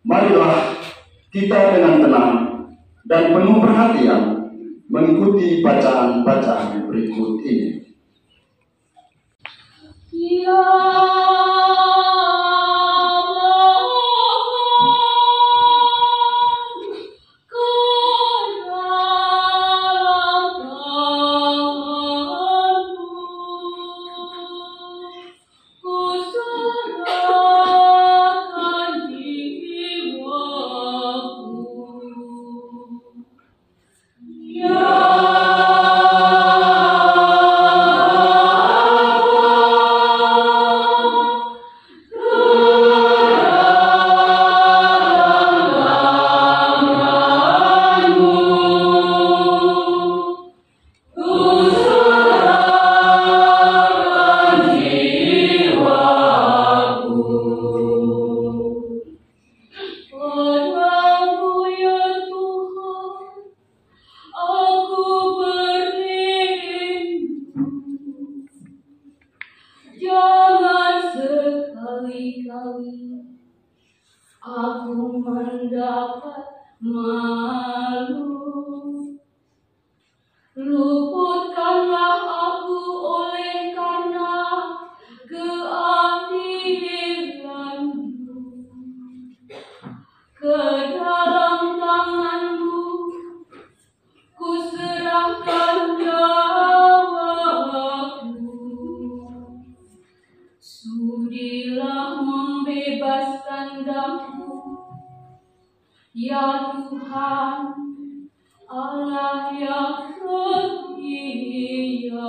Marilah kita dengan tenang dan penuh perhatian mengikuti bacaan-bacaan berikut ini. Ya aku mendapat malu. Luputkanlah aku oleh karena keadilanmu. Ke dalam tanganmu ku serahkan nyawaku. Sudilah membebaskan daku, ya Tuhan, Allah yang setia.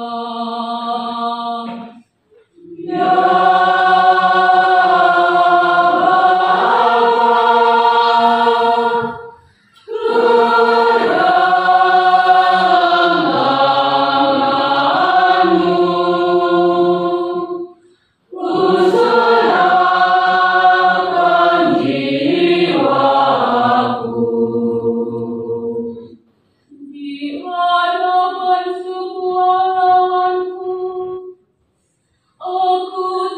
Aku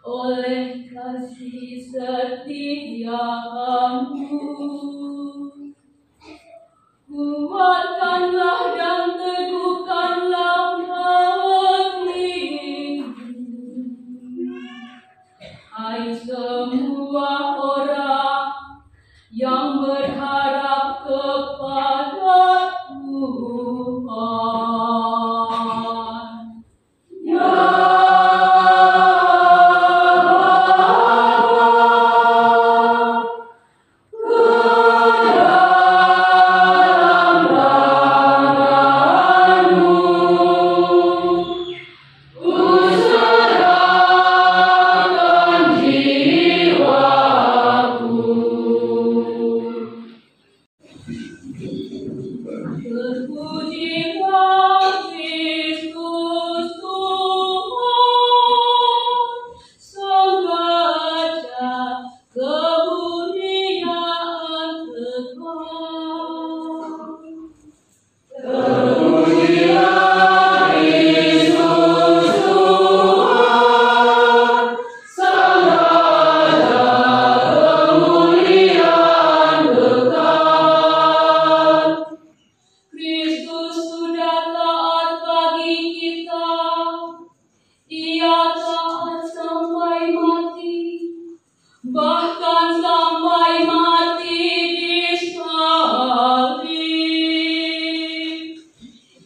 oleh kasih setiamu. Kuatkanlah dan teguhkanlah hatimu, hai semua orang yang berharap kepada Tuhan. Terpujilah Kristus Tuhan, Sang Raja kemuliaan kekal. Terpujilah Kristus Tuhan, Sang Raja kemuliaan kekal. Kristus sudah taat bagi kita, Dia taat sampai mati, bahkan sampai mati di salib.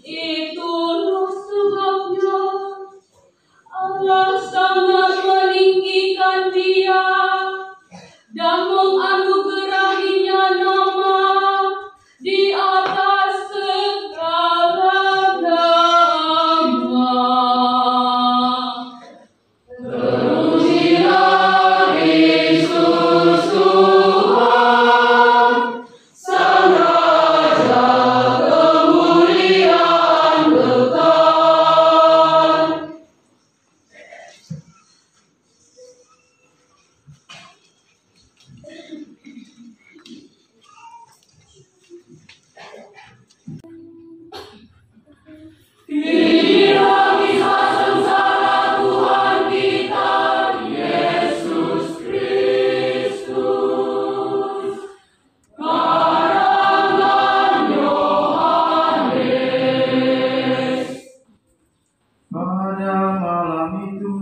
Itulah sebabnya Allah sangat meninggikan Dia dan menganugerahinya nama di atas segala nama. Terpujilah Kristus Tuhan, Sang Raja kemuliaan kekal. Inilah kisah sengsara Tuhan kita, Yesus Kristus. Karangan Yohanes. Pada malam itu,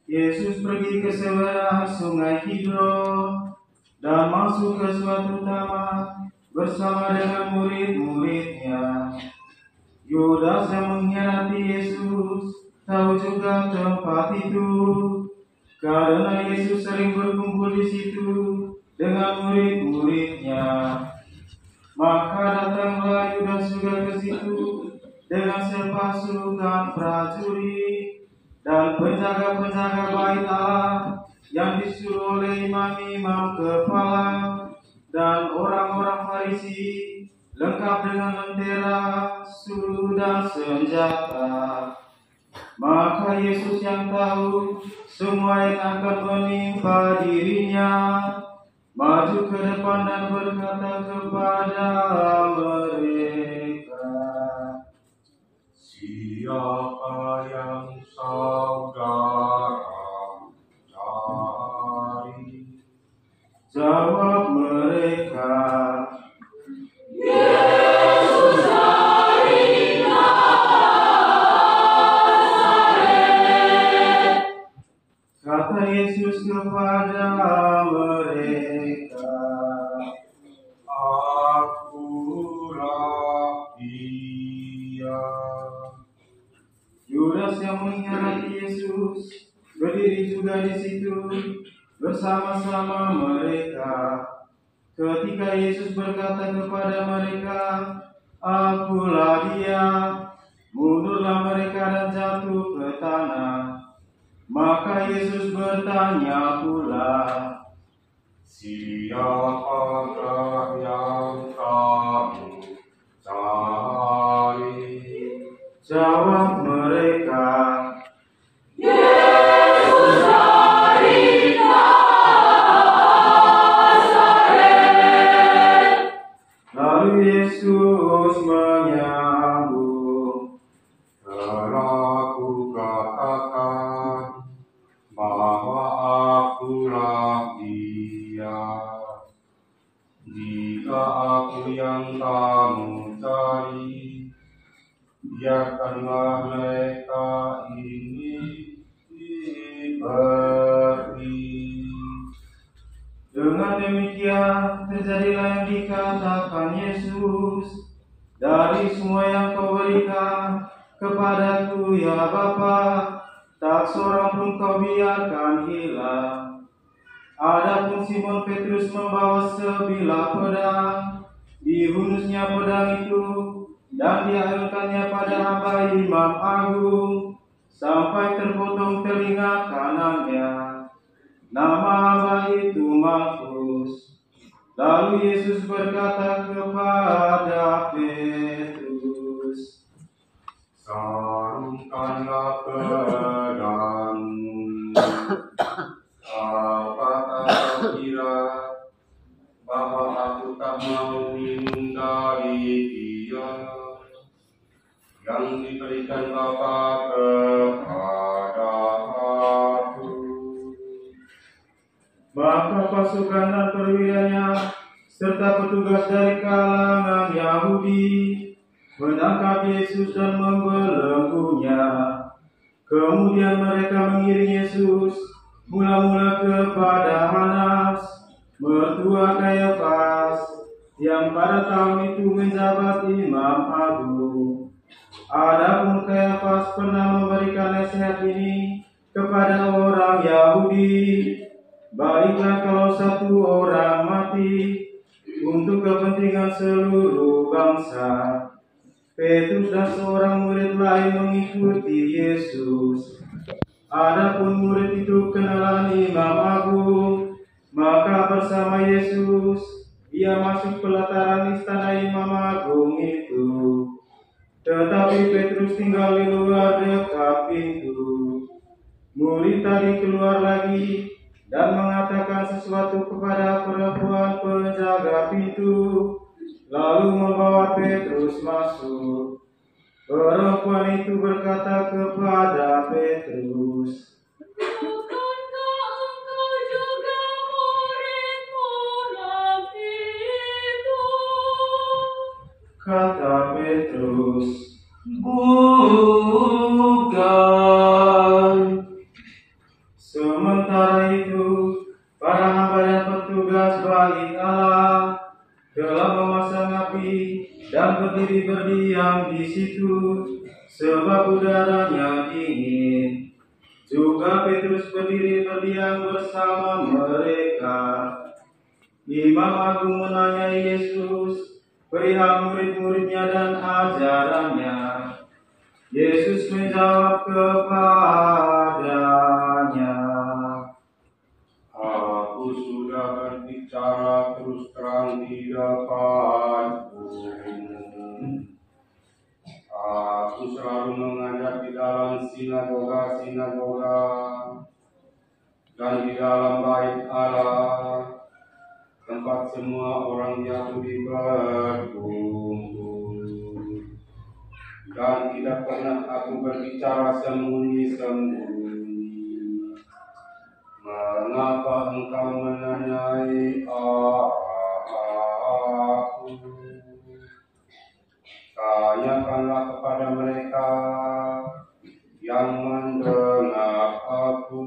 Yesus pergi ke seberang sungai Kidron dan masuk ke suatu taman bersama dengan murid-muridnya. Yudas yang mengkhianati Yesus tahu juga tempat itu, karena Yesus sering berkumpul di situ dengan murid-muridnya. Maka datanglah Yudas juga ke situ dengan sepasukan prajurit dan penjaga-penjaga bait Allah yang disuruh oleh imam-imam kepala dan orang-orang Farisi, lengkap dengan lentera, suruh dan senjata. Maka Yesus yang tahu semua yang akan menimpa dirinya, maju ke depan dan berkata kepada mereka, Siapa yang saudara cari? Jawab mereka, Yesus dari Nazaret. kata Yesus kepada mereka, Akulah Dia. Yudas yang mengkhianati Yesus berdiri juga di situ bersama-sama mereka. Ketika Yesus berkata kepada mereka, Akulah Dia, mundurlah mereka dan jatuh ke tanah. Maka Yesus bertanya pula, Siapakah yang kamu cari? jawab mereka, Yesus dari Nazaret. lalu Yesus menyambung, Telah Kukatakan terjadilah yang dikatakan Yesus. Dari semua yang kau berikan kepadaku ya Bapa, tak seorang pun kau biarkan hilang. Adapun Simon Petrus membawa sebilah pedang, dihunusnya pedang itu dan diayunkannya pada hamba Imam Agung sampai terpotong telinga kanannya. Nama hamba itu Malkus. Lalu Yesus berkata kepada Petrus, sarungkanlah pedangmu. Apakah kau kira bahwa aku tak mau minum dari dia yang diberikan Bapa kepada aku? Maka pasukan dan perwiranya serta petugas dari kalangan Yahudi menangkap Yesus dan membelenggunya. Kemudian mereka mengiring Yesus mula-mula kepada Hanas, mertua Kayafas, yang pada tahun itu menjabat Imam Agung. Adapun Kayafas pernah memberikan nasihat ini kepada orang Yahudi, baiklah kalau satu orang mati untuk kepentingan seluruh bangsa. Petrus dan seorang murid lain mengikuti Yesus. Adapun murid itu kenalan Imam Agung, maka bersama Yesus ia masuk pelataran istana Imam Agung itu. Tetapi Petrus tinggal di luar dekat pintu. Murid tadi keluar lagi dan mengatakan sesuatu kepada perempuan penjaga pintu, lalu membawa Petrus masuk. Perempuan itu berkata kepada Petrus, Bukankah engkau juga murid orang itu? kata Petrus, Bukan. sementara itu para hamba dan petugas bait Allah telah memasang api dan berdiri berdiam di situ sebab udaranya dingin. Juga Petrus berdiri berdiam bersama mereka. Imam Agung menanyai Yesus perihal murid-muridnya dan ajarannya. Yesus menjawab kepadanya, Aku sudah berbicara terus terang di depanmu. Aku selalu mengajar di dalam sinagoga-sinagoga dan di dalam bait Allah, tempat semua orang Yahudi berkumpul. Dan tidak pernah aku berbicara sembunyi-sembunyi. Mengapa engkau menanyai aku? Tanyakanlah kepada mereka yang mendengar aku.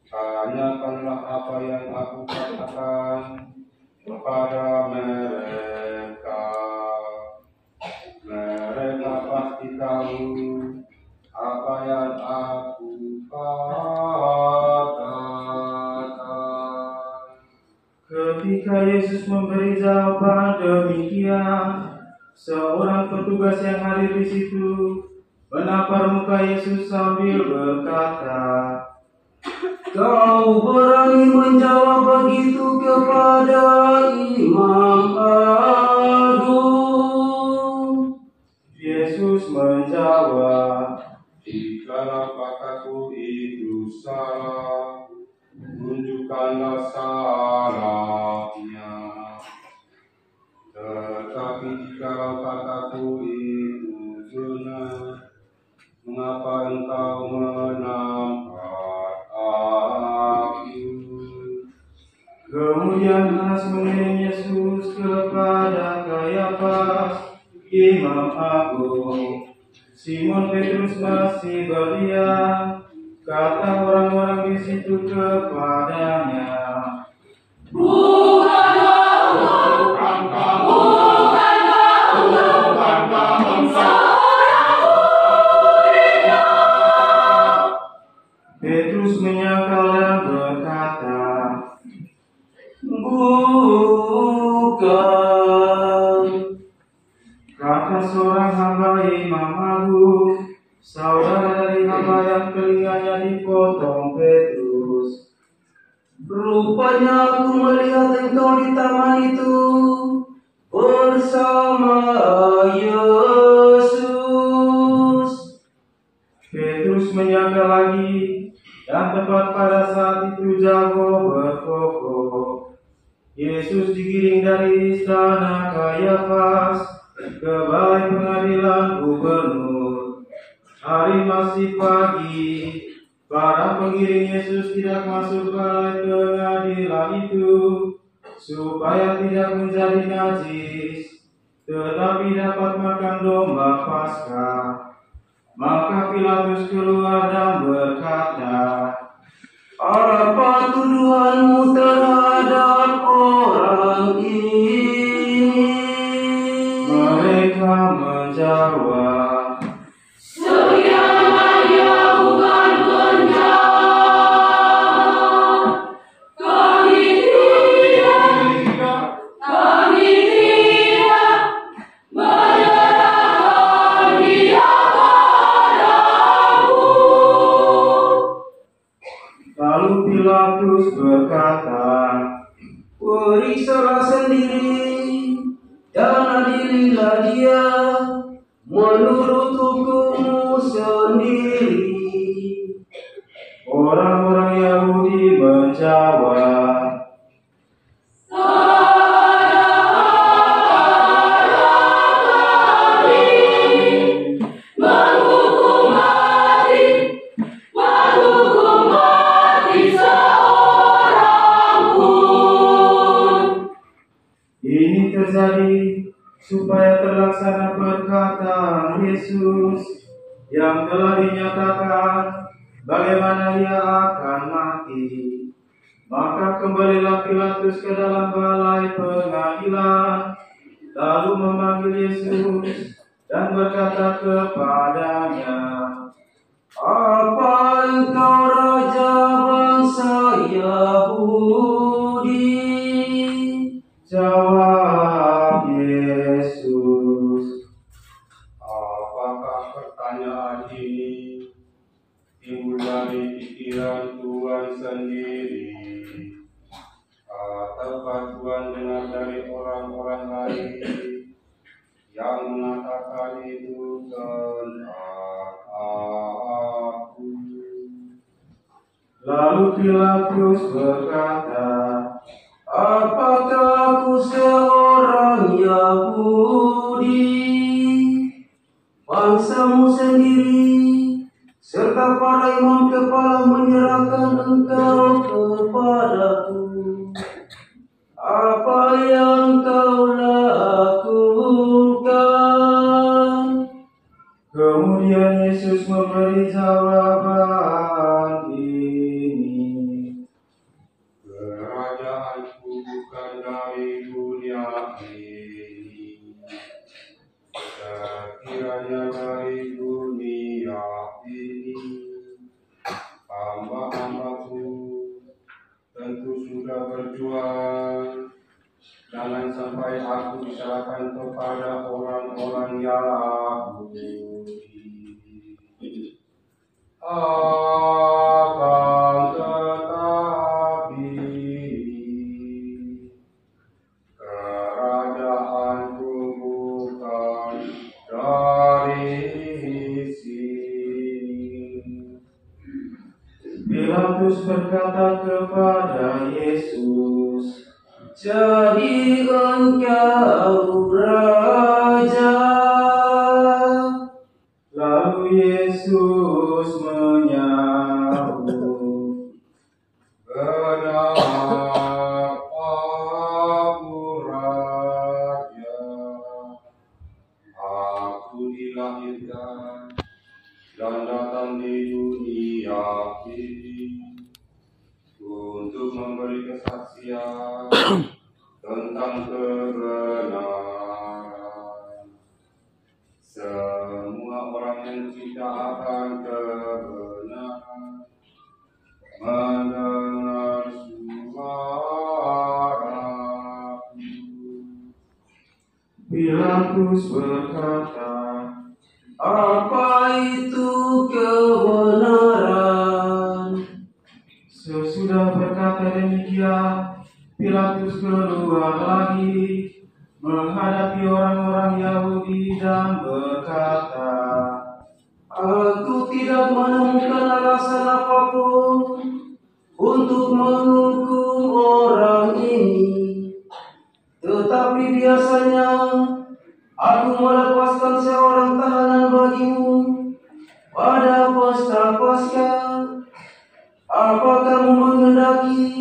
Tanyakanlah apa yang aku katakan kepada mereka. Mereka pasti tahu apa yang aku katakan. ketika Yesus memberi jawaban demikian, seorang petugas yang hadir di situ menampar muka Yesus sambil berkata, Kau berani menjawab begitu kepada Imam Agung? Yesus menjawab, Jikalau kataku itu salah, tunjukkanlah salahnya. Tetapi jikalau kataku itu benar, mengapa engkau menampar aku? Kemudian Hanas mengiring Yesus kepada Kayafas, Imam Agung. Simon Petrus masih berdiam. Kata orang-orang di situ kepadanya, Bukan menyangkal dan berkata, "Bukan." Kata seorang hamba Imam Agung, saudara dari hamba yang telinganya dipotong Petrus, Rupanya aku melihat engkau di taman itu bersama Yesus. Petrus menyangka lagi, dan tepat pada saat itu jago berkokok. Yesus digiring dari istana Kayafas ke balai pengadilan gubernur. Hari masih pagi. Para pengiring Yesus tidak masuk balai pengadilan itu supaya tidak menjadi najis, tetapi dapat makan domba Paskah. Maka Pilatus keluar dan berkata, Apa tuduhanmu terhadap orang ini? Mereka menjawab, lalu Pilatus berkata, Periksalah sendiri dan adililah dia menurut hukummu sendiri. orang-orang Yahudi menjawab, ini terjadi supaya terlaksana perkataan Yesus yang telah dinyatakan bagaimana ia akan mati. Maka kembalilah Pilatus ke dalam balai pengadilan, lalu memanggil Yesus dan berkata kepadanya, Apa engkau raja bangsa Yahudi? Jawab Yesus, Apakah pertanyaan ini timbul dari pikiran Tuhan sendiri, ataukah Tuhan dengar dari orang-orang lain yang mengatakan itu tentang aku? Lalu Pilatus berkata, Apakah aku seorang Yahudi? Bangsamu sendiri serta para imam kepala menyerahkan engkau kepadaku. Apa yang kau lakukan? kemudian Yesus memberi jawaban ini, Kerajaanku bukan dari dunia ini. Sekiranya dari dunia ini, hamba-hambaku tentu sudah berjuang. Jangan sampai aku diserahkan kepada orang-orang Yahudi. Akan tetapi kerajaanku bukan dari sini. Pilatus berkata kepada Yesus, Jadi engkau raja. lalu Yesus menyahut, Benar aku raja. Aku dilahirkan dan datang di dunia ini untuk memberi kesaksian tentang kebenaran. Semua orang yang cinta akan kebenaran mendengar suaraku. Pilatus berkata, Apa itu kebenaran? sesudah berkata demikian, Pilatus keluar lagi menghadapi orang-orang Yahudi dan berkata, Aku tidak menemukan alasan apapun untuk menghukum orang ini. Tetapi biasanya aku melepaskan seorang tahanan bagimu pada pesta Paskah. Apa kamu menghendaki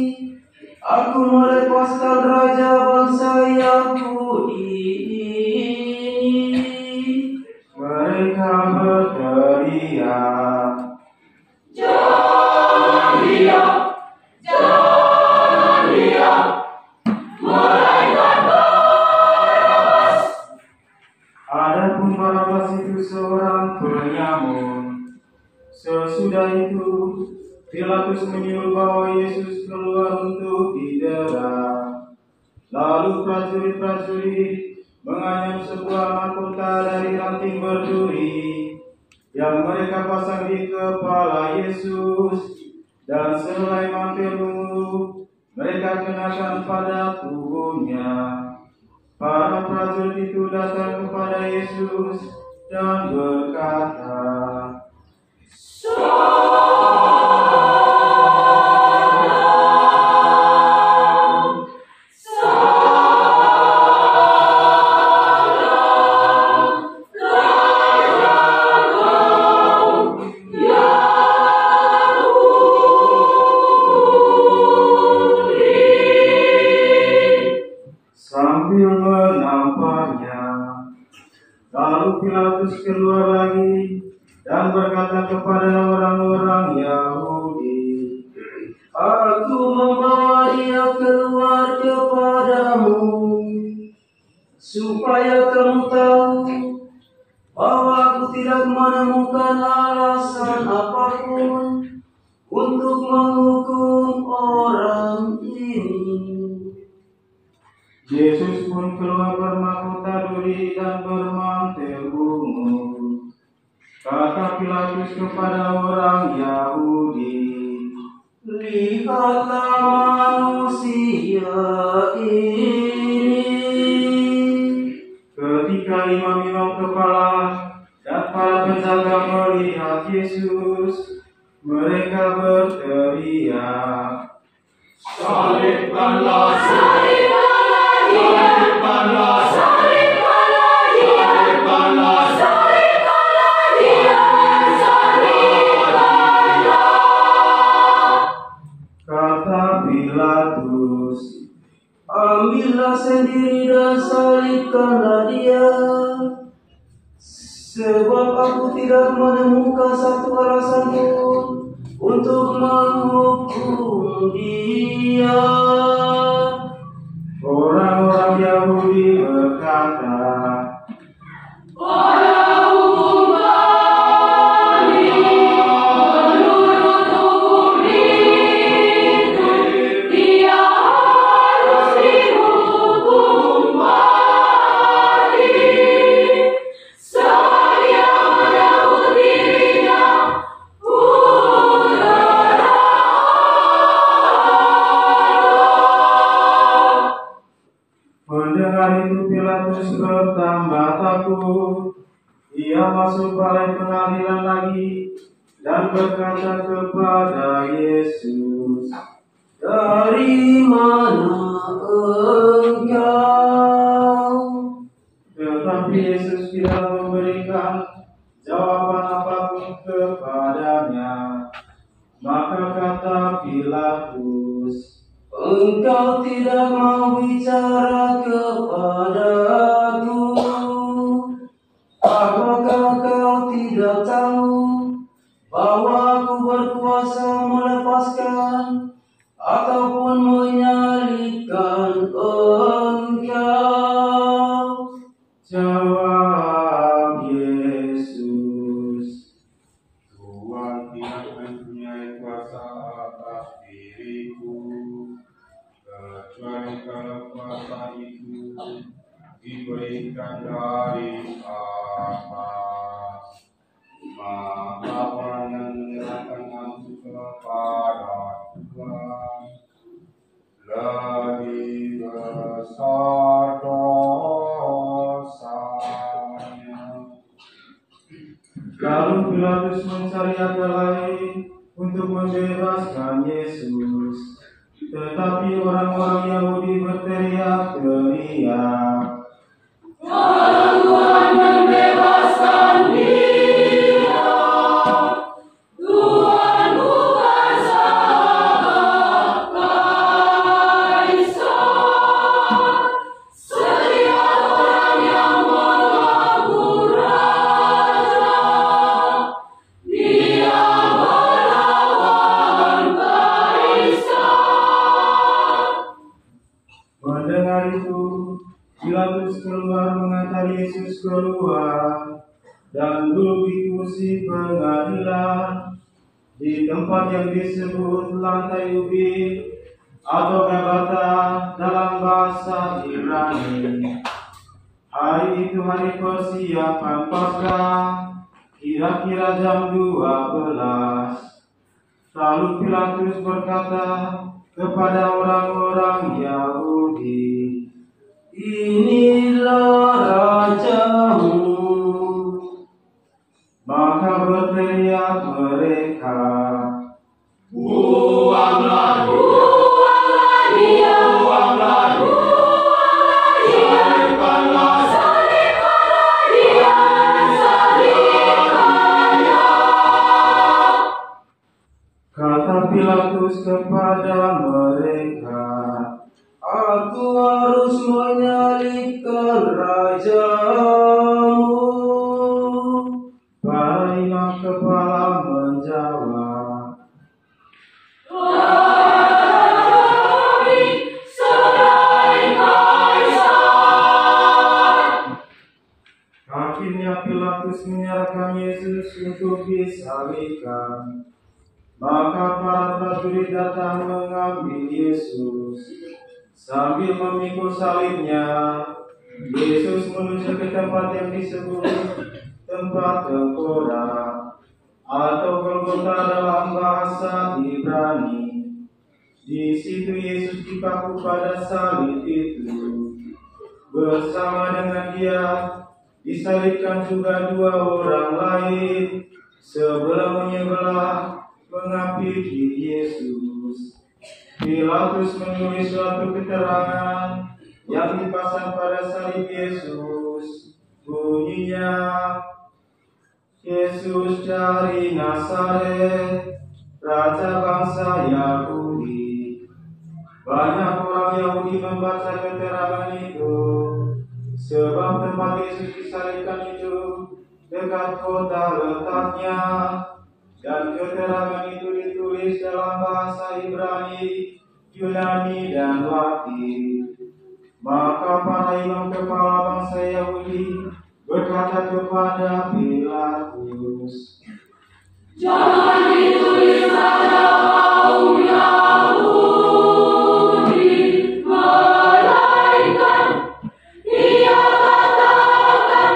aku melepaskan raja bangsa Yahudi ini? mereka berteriak, Jangan dia, melainkan Barabas. adapun Barabas itu seorang penyamun. Sesudah itu, Pilatus menyuruh bahwa Yesus keluar untuk didera. Lalu prajurit-prajurit menganyam sebuah mahkota dari ranting berduri yang mereka pasang di kepala Yesus, dan selai mantel ungu mereka kenakan pada tubuhnya. Para prajurit itu datang kepada Yesus dan berkata, sambil menampaknya. Lalu Pilatus keluar lagi dan berkata kepada orang-orang Yahudi, Aku membawa dia keluar kepadamu, supaya kamu tahu bahwa aku tidak menemukan alasan apapun untuk menghukum orang ini. Yesus pun keluar bermahkota duri dan bermantel ungu. Kata Pilatus kepada orang Yahudi, Lihatlah manusia ini. ketika imam-imam kepala dan para penjaga melihat Yesus, mereka berteriak, Salibkanlah, Salibkanlah dia, salibkanlah, salibkanlah dia, salibkanlah, salibkanlah dia, salibkanlah. kata Pilatus. Ambillah sendiri dan salibkanlah dia, sebab aku tidak menemukan satu alasan pun untuk menghukum dia. Orang-orang Yahudi berkata, Pada hukum kami, menurut hukum itu, dia harus dihukum mati. Sebab dia menyebut dirinya putra Allah. mendengar itu Pilatus bertambah takut. Ia masuk balai pengadilan lagi dan berkata kepada Yesus, Dari mana engkau? tetapi Yesus tidak memberikan jawaban apapun kepadanya. Maka kata Pilatus, Engkau tidak mau bicara kepadaku. Apakah kau tidak tahu bahwa aku berkuasa melepaskan ataupun menyalibkan engkau? jawab Yesus, Tuhan tidak mempunyai kuasa atas diriku, kecuali kalau kuasa itu diberikan dari atas. Maka orang yang menyerahkan aku kepada Tuhan lebih besar dosanya. Lalu Pilatus mencari akal lain untuk membebaskan Yesus. Tetapi orang-orang Yahudi berteriak-teriak, Kalau Tuhan membebaskan dia, Tuhan bukan sahabat Kaisar. Setiap orang yang mengaku raja, dia melawan Kaisar. mendengar itu, Pilatus keluar mengantar Yesus keluar dan duduk di kursi pengadilan di tempat yang disebut lantai ubin atau Gabata dalam bahasa Ibrani. Hari itu hari persiapan Paskah, kira-kira jam 12. Lalu Pilatus berkata kepada orang-orang Yahudi, "Inilah rajamu." Maka berteriak mereka, Buanglah dia, salibkanlah dia, salibkanlah. kata Pilatus kepada mereka, "Aku harus menyalibkan rajamu." Para imam kepala menjawab, Kami selain Kaisar. akhirnya Pilatus menyerahkan Yesus untuk disalibkan. Maka para prajurit datang mengambil Yesus. Sambil memikul salibnya, Yesus menuju ke tempat yang disebut tempat tengkorak atau Golgota dalam bahasa Ibrani. Di situ Yesus dipaku pada salib itu. Bersama dengan dia disalibkan juga dua orang lain, sebelah menyebelah menghampiri Yesus. Pilatus menulis suatu keterangan yang dipasang pada salib Yesus. Bunyinya, Yesus dari Nazaret, Raja bangsa Yahudi. Banyak orang Yahudi membaca keterangan itu, sebab tempat Yesus disalibkan itu dekat kota letaknya, dan keterangan itu ditulis dalam bahasa Ibrani, Yunani, dan Latin. Maka para imam kepala bangsa Yahudi berkata kepada Pilatus, Jangan ditulis pada kaum Yahudi, melainkan ia katakan,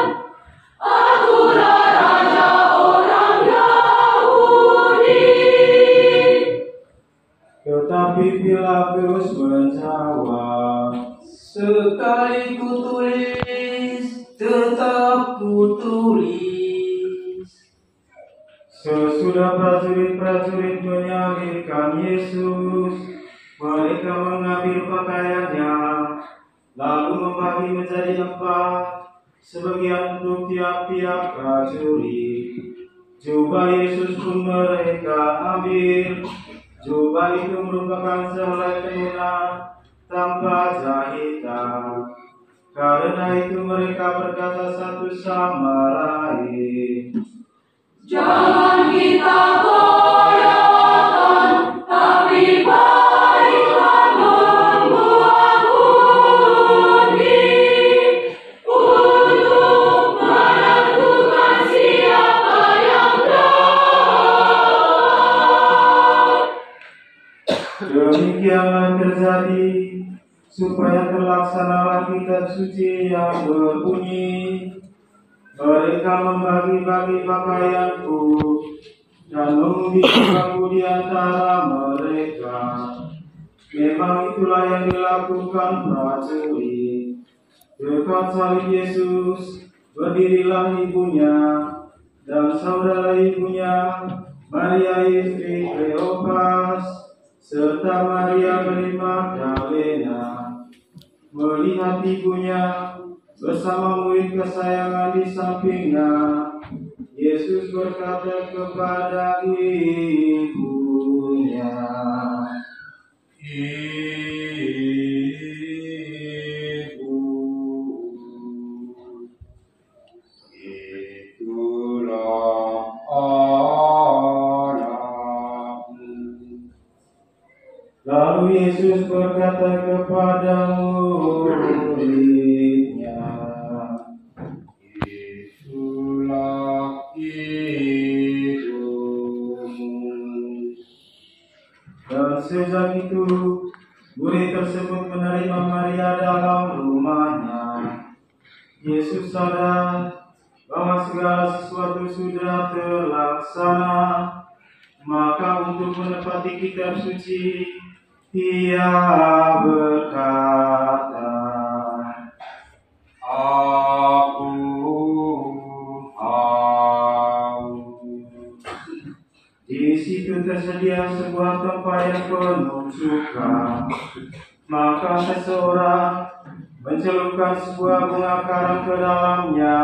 Akulah raja orang Yahudi. tetapi Pilatus menjawab, sekali kutulis, tetap kutulis. Sesudah prajurit-prajurit menyalibkan Yesus, mereka mengambil pakaiannya, lalu membagi menjadi 4, sebagian untuk tiap-tiap prajurit. Jubah Yesus pun mereka ambil. Jubah itu merupakan sehelai tenunan tanpa jahitan. Karena itu mereka berkata satu sama lain, Jangan kita goyahkan, tapi baiklah membuang undi untuk menentukan siapa yang benar. Demikianlah terjadi supaya terlaksanalah kitab suci yang berbunyi, mereka membagi-bagi pakaianku dan mengundi aku di antara mereka. Memang itulah yang dilakukan prajurit. Dekat salib Yesus berdirilah ibunya dan saudara ibunya, Maria istri Kleopas, serta Maria Magdalena. Melihat ibunya bersama murid kesayangan di sampingnya, Yesus berkata kepada ibunya, "Ibu, itulah anakmu." Lalu Yesus berkata kepada murid-Nya, "Itulah ibumu." Dan sejak itu, murid tersebut menerima Maria dalam rumahnya. Yesus sadar bahwa segala sesuatu sudah terlaksana, maka untuk menepati kitab suci, Ia berkata, "Aku haus." Di situ tersedia sebuah tempat yang penuh cuka. Maka seseorang mencelupkan sebuah bunga karang ke dalamnya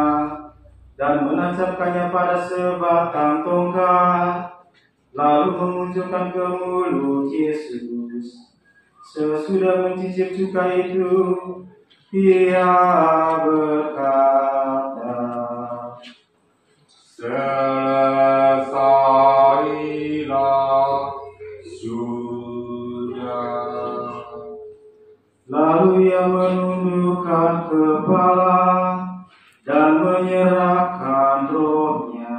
dan menancapkannya pada sebatang tongkat, lalu mengunjukkan ke mulut Yesus. Sesudah mencicip cuka itu, Ia berkata, "Selesailah sudah." Lalu Ia menundukkan kepala dan menyerahkan rohnya.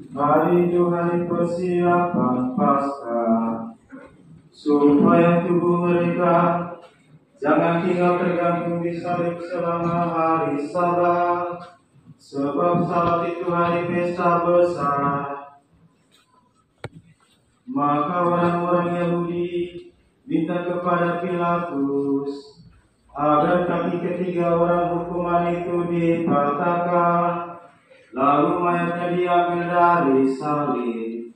Hari itu hari persiapan Paskah, supaya tubuh mereka jangan tinggal tergantung di salib selama hari Sabat, sebab Sabat itu hari pesta besar. Maka orang-orang Yahudi minta kepada Pilatus agar kaki ketiga orang hukuman itu dipatahkan, lalu mayatnya diambil dari salib.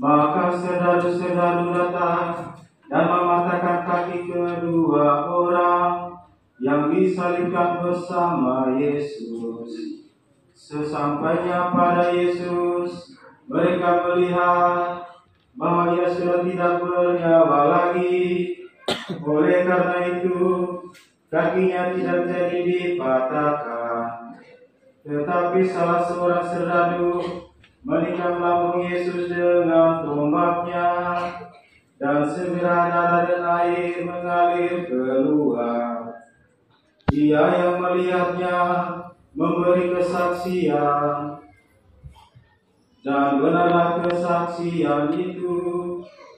Maka serdadu-serdadu datang dan mematahkan kaki kedua orang yang disalibkan bersama Yesus. Sesampainya pada Yesus, mereka melihat bahwa ia sudah tidak bernyawa lagi. Oleh karena itu, kakinya tidak jadi dipatahkan. Tetapi salah seorang serdadu menikam lambung Yesus dengan tombaknya, dan segera darah dan air mengalir keluar. Dia yang melihatnya memberi kesaksian, dan benarlah kesaksian itu,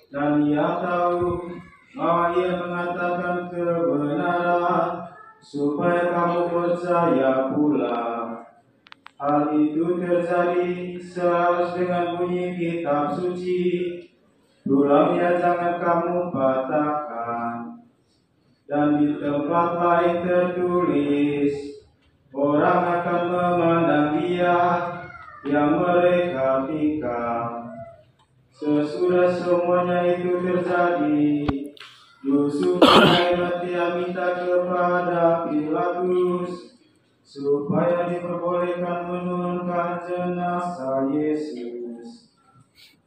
dan ia tahu bahwa ia mengatakan kebenaran, supaya kamu percaya pula. Hal itu terjadi selaras dengan bunyi kitab suci, tulangnya jangan kamu patahkan. Dan di tempat lain tertulis, orang akan memandang dia yang mereka tikam. Sesudah semuanya itu terjadi, Yusuf bin Arimatea minta kepada Pilatus supaya diperbolehkan menurunkan jenazah Yesus.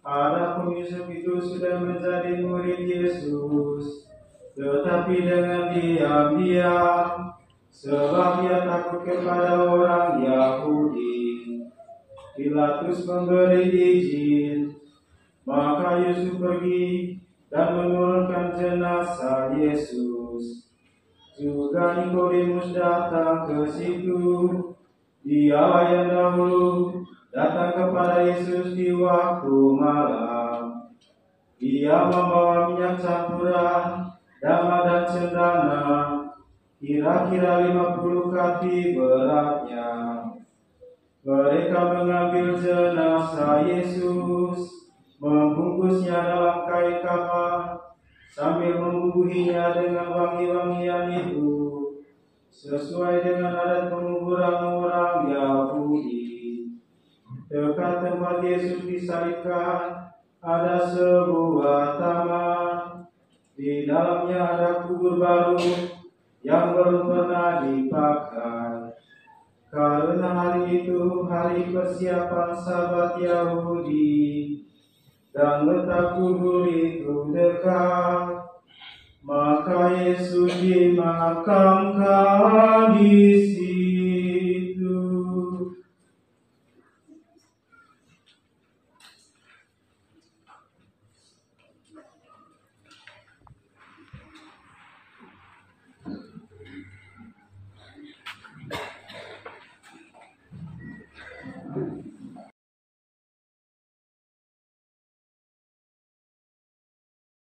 Adapun Yusuf itu sudah menjadi murid Yesus, tetapi dengan diam-diam, sebab ia takut kepada orang Yahudi. Pilatus memberi izin, maka Yusuf pergi dan menurunkan jenazah Yesus. Juga Nikodemus datang ke situ. Dialah yang dahulu datang kepada Yesus di waktu malam. Dia membawa minyak campuran, damar dan cendana, kira-kira 50 kati beratnya. Mereka mengambil jenazah Yesus, membungkusnya dalam kain kafan, sambil membubuhinya dengan wangi-wangian itu, sesuai dengan adat penguburan orang Yahudi. Dekat tempat Yesus disalibkan ada sebuah taman. Di dalamnya ada kubur baru yang belum pernah dipakai. Karena hari itu hari persiapan Sabat Yahudi, dan letak kubur itu dekat, maka Yesus dimakamkan di situ.